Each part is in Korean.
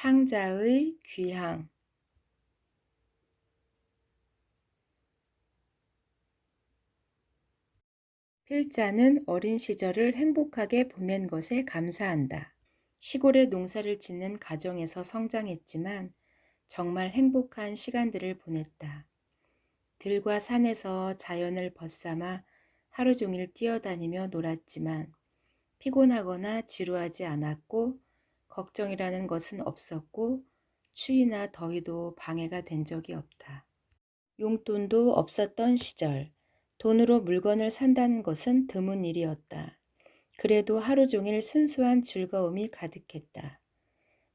탕자의 귀향. 필자는 어린 시절을 행복하게 보낸 것에 감사한다. 시골에 농사를 짓는 가정에서 성장했지만 정말 행복한 시간들을 보냈다. 들과 산에서 자연을 벗삼아 하루 종일 뛰어다니며 놀았지만 피곤하거나 지루하지 않았고 걱정이라는 것은 없었고 추위나 더위도 방해가 된 적이 없다. 용돈도 없었던 시절, 돈으로 물건을 산다는 것은 드문 일이었다. 그래도 하루 종일 순수한 즐거움이 가득했다.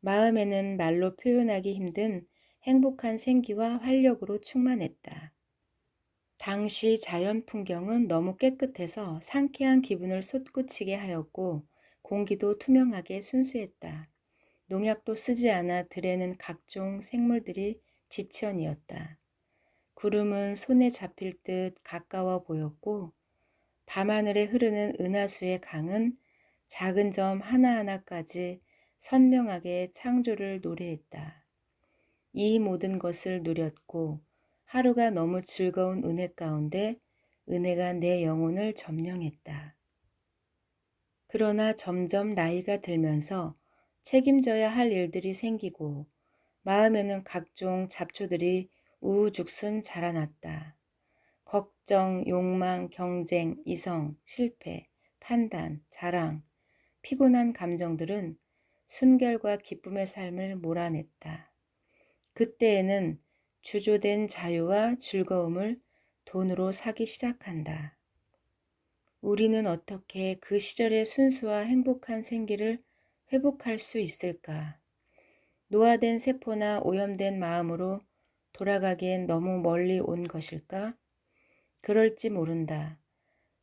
마음에는 말로 표현하기 힘든 행복한 생기와 활력으로 충만했다. 당시 자연 풍경은 너무 깨끗해서 상쾌한 기분을 솟구치게 하였고 공기도 투명하게 순수했다. 농약도 쓰지 않아 들에는 각종 생물들이 지천이었다. 구름은 손에 잡힐 듯 가까워 보였고 밤하늘에 흐르는 은하수의 강은 작은 점 하나하나까지 선명하게 창조를 노래했다. 이 모든 것을 누렸고 하루가 너무 즐거운 은혜 가운데 은혜가 내 영혼을 점령했다. 그러나 점점 나이가 들면서 책임져야 할 일들이 생기고 마음에는 각종 잡초들이 우후죽순 자라났다. 걱정, 욕망, 경쟁, 이성, 실패, 판단, 자랑, 피곤한 감정들은 순결과 기쁨의 삶을 몰아냈다. 그때에는 주조된 자유와 즐거움을 돈으로 사기 시작한다. 우리는 어떻게 그 시절의 순수와 행복한 생기를 회복할 수 있을까? 노화된 세포나 오염된 마음으로 돌아가기엔 너무 멀리 온 것일까? 그럴지 모른다.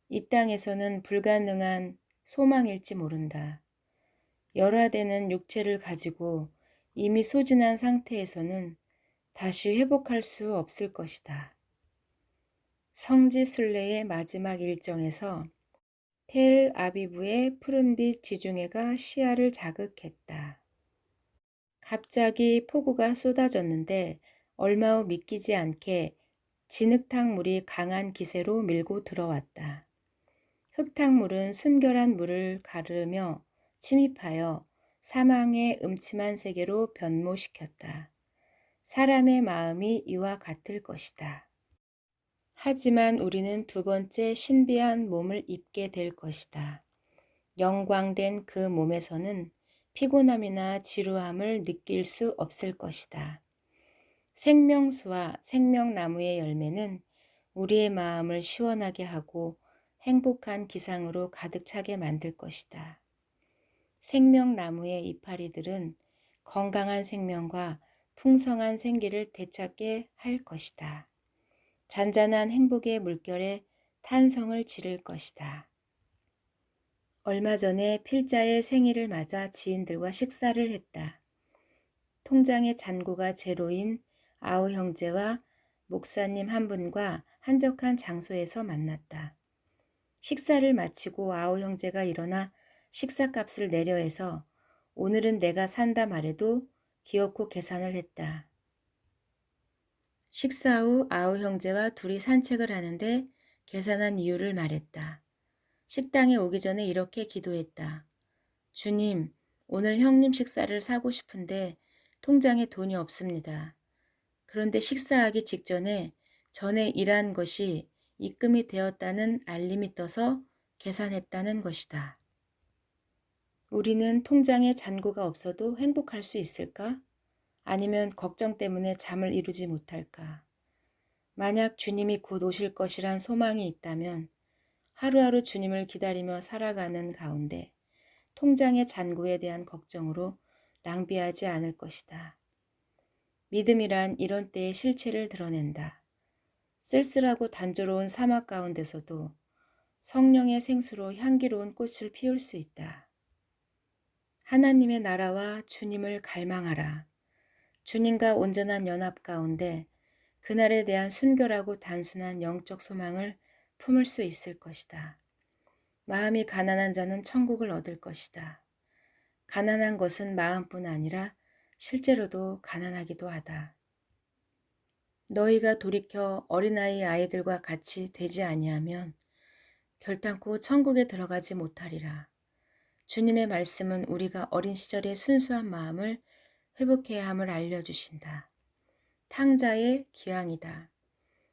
이 땅에서는 불가능한 소망일지 모른다. 열화되는 육체를 가지고 이미 소진한 상태에서는 다시 회복할 수 없을 것이다. 성지 순례의 마지막 일정에서 텔 아비브의 푸른빛 지중해가 시야를 자극했다. 갑자기 폭우가 쏟아졌는데 얼마 후 믿기지 않게 진흙탕 물이 강한 기세로 밀고 들어왔다. 흙탕물은 순결한 물을 가르며 침입하여 사망의 음침한 세계로 변모시켰다. 사람의 마음이 이와 같을 것이다. 하지만 우리는 두 번째 신비한 몸을 입게 될 것이다. 영광된 그 몸에서는 피곤함이나 지루함을 느낄 수 없을 것이다. 생명수와 생명나무의 열매는 우리의 마음을 시원하게 하고 행복한 기상으로 가득 차게 만들 것이다. 생명나무의 이파리들은 건강한 생명과 풍성한 생기를 되찾게 할 것이다. 잔잔한 행복의 물결에 탄성을 지를 것이다. 얼마 전에 필자의 생일을 맞아 지인들과 식사를 했다. 통장의 잔고가 제로인 아우 형제와 목사님 한 분과 한적한 장소에서 만났다. 식사를 마치고 아우 형제가 일어나 식사값을 내려 해서 오늘은 내가 산다 말해도 기어코 계산을 했다. 식사 후 아우 형제와 둘이 산책을 하는데 계산한 이유를 말했다. 식당에 오기 전에 이렇게 기도했다. 주님, 오늘 형님 식사를 사고 싶은데 통장에 돈이 없습니다. 그런데 식사하기 직전에 전에 일한 것이 입금이 되었다는 알림이 떠서 계산했다는 것이다. 우리는 통장에 잔고가 없어도 행복할 수 있을까? 아니면 걱정 때문에 잠을 이루지 못할까? 만약 주님이 곧 오실 것이란 소망이 있다면 하루하루 주님을 기다리며 살아가는 가운데 통장의 잔고에 대한 걱정으로 낭비하지 않을 것이다. 믿음이란 이런 때의 실체를 드러낸다. 쓸쓸하고 단조로운 사막 가운데서도 성령의 생수로 향기로운 꽃을 피울 수 있다. 하나님의 나라와 주님을 갈망하라. 주님과 온전한 연합 가운데 그날에 대한 순결하고 단순한 영적 소망을 품을 수 있을 것이다. 마음이 가난한 자는 천국을 얻을 것이다. 가난한 것은 마음뿐 아니라 실제로도 가난하기도 하다. 너희가 돌이켜 어린아이 아이들과 같이 되지 아니하면 결단코 천국에 들어가지 못하리라. 주님의 말씀은 우리가 어린 시절의 순수한 마음을 회복해야 함을 알려주신다. 탕자의 귀향이다.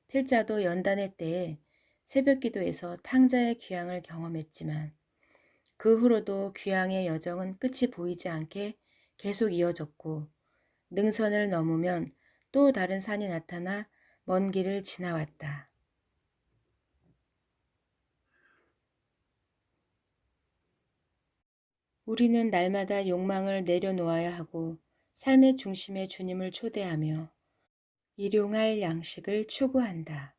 필자도 연단의 때에 새벽기도에서 탕자의 귀향을 경험했지만 그 후로도 귀향의 여정은 끝이 보이지 않게 계속 이어졌고 능선을 넘으면 또 다른 산이 나타나 먼 길을 지나왔다. 우리는 날마다 욕망을 내려놓아야 하고 삶의 중심에 주님을 초대하며 일용할 양식을 추구한다.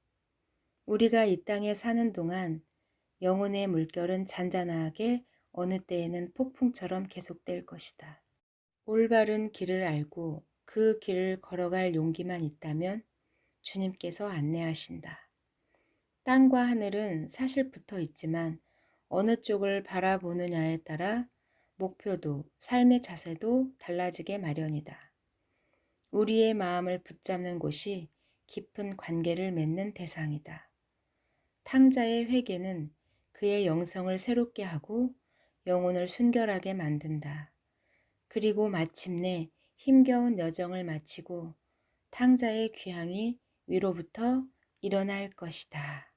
우리가 이 땅에 사는 동안 영혼의 물결은 잔잔하게 어느 때에는 폭풍처럼 계속될 것이다. 올바른 길을 알고 그 길을 걸어갈 용기만 있다면 주님께서 안내하신다. 땅과 하늘은 사실 붙어 있지만 어느 쪽을 바라보느냐에 따라 목표도 삶의 자세도 달라지게 마련이다. 우리의 마음을 붙잡는 곳이 깊은 관계를 맺는 대상이다. 탕자의 회개는 그의 영성을 새롭게 하고 영혼을 순결하게 만든다. 그리고 마침내 힘겨운 여정을 마치고 탕자의 귀향이 위로부터 일어날 것이다.